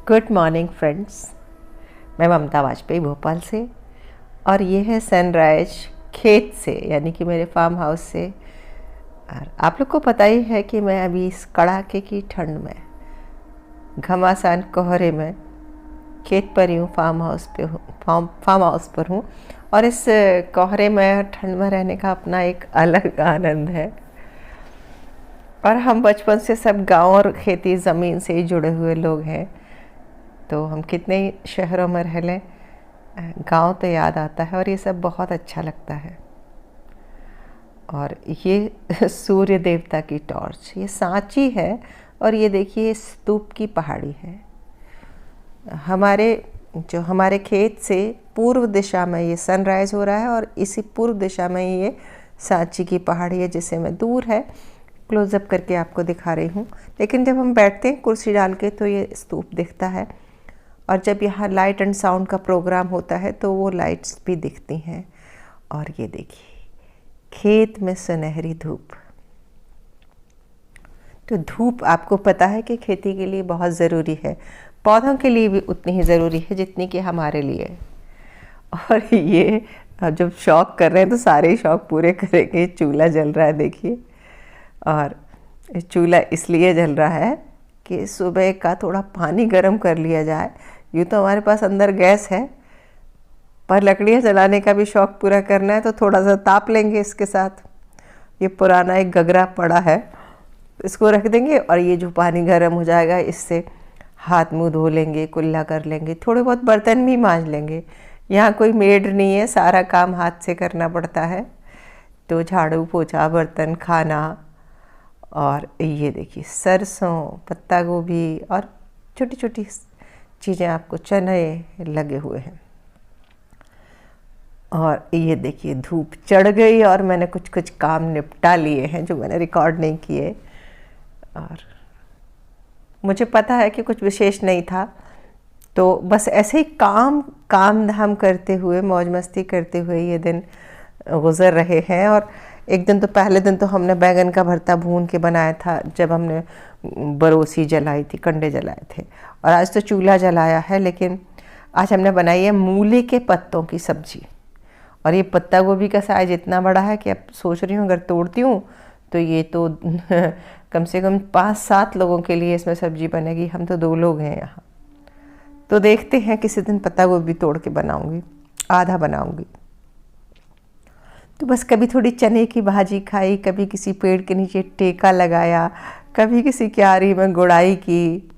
Good morning friends. मैं ममता वाजपेयी भोपाल से और ये है सनराइज खेत से, यानी कि मेरे फार्म हाउस से। और आप लोग को पता ही है कि मैं अभी इस कड़ाके की ठंड में, घमासान कोहरे में खेत पर ही हूँ, फार्म हाउस पर हूँ। और इस कोहरे में, ठंड में रहने का अपना एक अलग आनंद है। और हम बचपन से सब गांव और खेती ज़मीन से ही जुड़े हुए लोग हैं, तो हम कितने ही शहरों में रह लें, गांव तो याद आता है और ये सब बहुत अच्छा लगता है। और ये सूर्य देवता की टॉर्च, ये सांची है और ये देखिए स्तूप की पहाड़ी है। हमारे खेत से पूर्व दिशा में ये सनराइज़ हो रहा है और इसी पूर्व दिशा में ये सांची की पहाड़ी है, जिसे मैं दूर है क्लोज़अप करके आपको दिखा रही हूँ। लेकिन जब हम बैठते हैं कुर्सी डाल के तो ये स्तूप दिखता है, और जब यहाँ लाइट एंड साउंड का प्रोग्राम होता है तो वो लाइट्स भी दिखती हैं। और ये देखिए खेत में सुनहरी धूप। तो धूप आपको पता है कि खेती के लिए बहुत ज़रूरी है, पौधों के लिए भी उतनी ही ज़रूरी है जितनी कि हमारे लिए। और ये जब शौक कर रहे हैं तो सारे शौक पूरे करेंगे। चूल्हा जल रहा है देखिए, और चूल्हा इसलिए जल रहा है कि सुबह का थोड़ा पानी गर्म कर लिया जाए। यूँ तो हमारे पास अंदर गैस है, पर लकड़ियाँ जलाने का भी शौक़ पूरा करना है तो थोड़ा सा ताप लेंगे इसके साथ। ये पुराना एक गगरा पड़ा है, इसको रख देंगे और ये जो पानी गर्म हो जाएगा इससे हाथ मुंह धो लेंगे, कुल्ला कर लेंगे, थोड़े बहुत बर्तन भी मांज लेंगे। यहाँ कोई मेड नहीं है, सारा काम हाथ से करना पड़ता है। तो झाड़ू पोछा, बर्तन, खाना, और ये देखिए सरसों, पत्ता गोभी और छोटी छोटी चीज़ें, आपको चने लगे हुए हैं। और ये देखिए धूप चढ़ गई और मैंने कुछ कुछ काम निपटा लिए हैं जो मैंने रिकॉर्ड नहीं किए। और मुझे पता है कि कुछ विशेष नहीं था, तो बस ऐसे ही काम धाम करते हुए, मौज मस्ती करते हुए ये दिन गुज़र रहे हैं। और एक दिन तो, पहले दिन तो हमने बैगन का भरता भून के बनाया था जब हमने बरोसी जलाई थी, कंडे जलाए थे। और आज तो चूल्हा जलाया है, लेकिन आज हमने बनाई है मूली के पत्तों की सब्जी। और ये पत्ता गोभी का साइज इतना बड़ा है कि अब सोच रही हूँ अगर तोड़ती हूँ तो ये तो कम से कम 5-7 लोगों के लिए इसमें सब्जी बनेगी। हम तो 2 लोग हैं यहाँ, तो देखते हैं किसी दिन पत्ता गोभी तोड़ के बनाऊँगी, आधा बनाऊँगी। तो बस कभी थोड़ी चने की भाजी खाई, कभी किसी पेड़ के नीचे टेका लगाया, कभी किसी क्यारी में गुड़ाई की,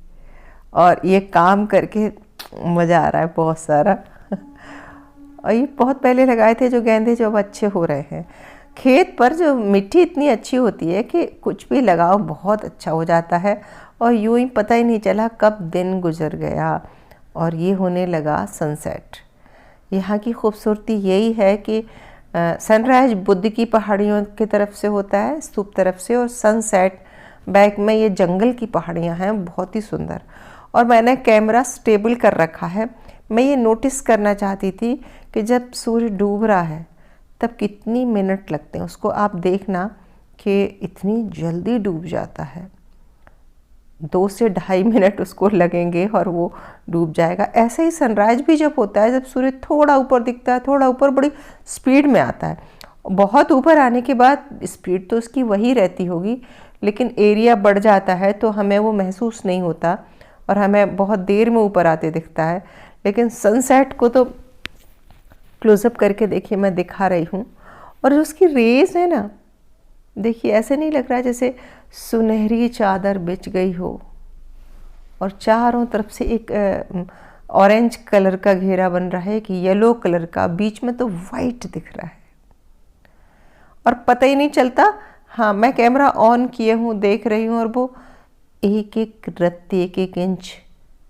और ये काम करके मज़ा आ रहा है बहुत सारा। और ये बहुत पहले लगाए थे जो गेंदे, जो अब अच्छे हो रहे हैं। खेत पर जो मिट्टी इतनी अच्छी होती है कि कुछ भी लगाओ बहुत अच्छा हो जाता है। और यूँ ही पता ही नहीं चला कब दिन गुजर गया और ये होने लगा सनसेट। यहाँ की खूबसूरती यही है कि सनराइज बुद्ध की पहाड़ियों की तरफ से होता है, स्तूप तरफ से, और सनसेट बैक में ये जंगल की पहाड़ियाँ हैं, बहुत ही सुंदर। और मैंने कैमरा स्टेबल कर रखा है। मैं ये नोटिस करना चाहती थी कि जब सूर्य डूब रहा है तब कितनी मिनट लगते हैं उसको। आप देखना कि इतनी जल्दी डूब जाता है, 2 से ढाई मिनट उसको लगेंगे और वो डूब जाएगा। ऐसे ही सनराइज भी जब होता है, जब सूर्य थोड़ा ऊपर दिखता है, थोड़ा ऊपर, बड़ी स्पीड में आता है। बहुत ऊपर आने के बाद स्पीड तो उसकी वही रहती होगी, लेकिन एरिया बढ़ जाता है तो हमें वो महसूस नहीं होता और हमें बहुत देर में ऊपर आते दिखता है। लेकिन सनसेट को तो क्लोज़अप करके देखिए मैं दिखा रही हूँ, और जो उसकी रेज़ है ना, देखिए ऐसे नहीं लग रहा है जैसे सुनहरी चादर बिछ गई हो और चारों तरफ से एक ऑरेंज कलर का घेरा बन रहा है, कि येलो कलर का, बीच में तो वाइट दिख रहा है और पता ही नहीं चलता। हाँ, मैं कैमरा ऑन किए हूँ, देख रही हूँ, और वो एक एक रत्ती, एक एक इंच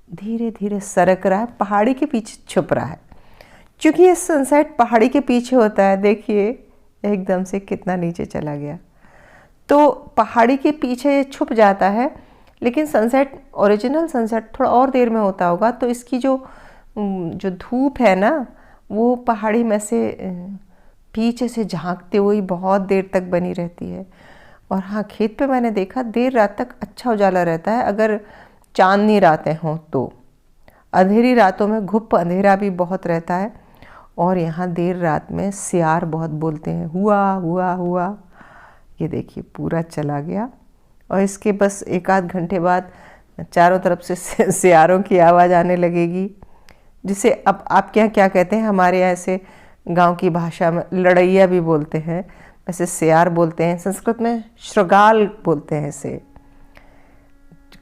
धीरे धीरे सरक रहा है, पहाड़ी के पीछे छुप रहा है। क्योंकि ये सनसेट पहाड़ी के पीछे होता है, देखिए एकदम से कितना नीचे चला गया, तो पहाड़ी के पीछे छुप जाता है। लेकिन सनसेट, ओरिजिनल सनसेट थोड़ा और देर में होता होगा, तो इसकी जो धूप है ना, वो पहाड़ी में से पीछे से झांकते हुए बहुत देर तक बनी रहती है। और हाँ, खेत पे मैंने देखा देर रात तक अच्छा उजाला रहता है अगर चांदनी रातें हों तो। अंधेरी रातों में घुप अंधेरा भी बहुत रहता है और यहाँ देर रात में सियार बहुत बोलते हैं, हुआ हुआ हुआ। ये देखिए पूरा चला गया और इसके बस एक आध घंटे बाद चारों तरफ से सियारों की आवाज़ आने लगेगी, जिसे अब आपके यहाँ क्या कहते हैं, हमारे यहाँ ऐसे गांव की भाषा में लड़ैया भी बोलते हैं, वैसे सियार बोलते हैं, संस्कृत में श्रृगाल बोलते हैं इसे।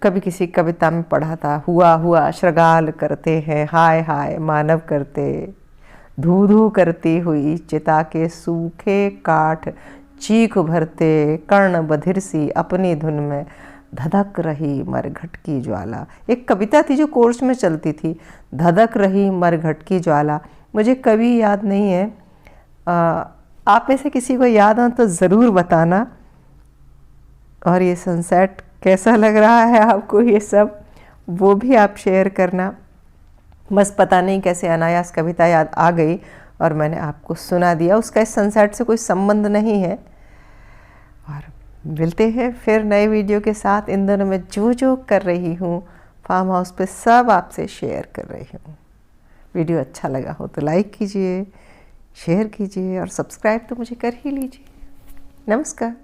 कभी किसी कविता में पढ़ा था, हुआ हुआ श्रृगाल करते हैं, हाय हाय मानव करते, धू धू करती हुई चिता के सूखे काठ, चीख भरते कर्ण बधिर सी अपनी धुन में, धधक रही मरघट की ज्वाला। एक कविता थी जो कोर्स में चलती थी, धधक रही मरघट की ज्वाला। मुझे कभी याद नहीं है, आप में से किसी को याद हो तो ज़रूर बताना। और ये सनसेट कैसा लग रहा है आपको, ये सब वो भी आप शेयर करना। बस पता नहीं कैसे अनायास कविता याद आ गई और मैंने आपको सुना दिया। उसका इस सनसेट से कोई संबंध नहीं है। और मिलते हैं फिर नए वीडियो के साथ। इन दोनों में जो जो कर रही हूँ फार्म हाउस पे सब आपसे शेयर कर रही हूँ। वीडियो अच्छा लगा हो तो लाइक कीजिए, शेयर कीजिए और सब्सक्राइब तो मुझे कर ही लीजिए। नमस्कार।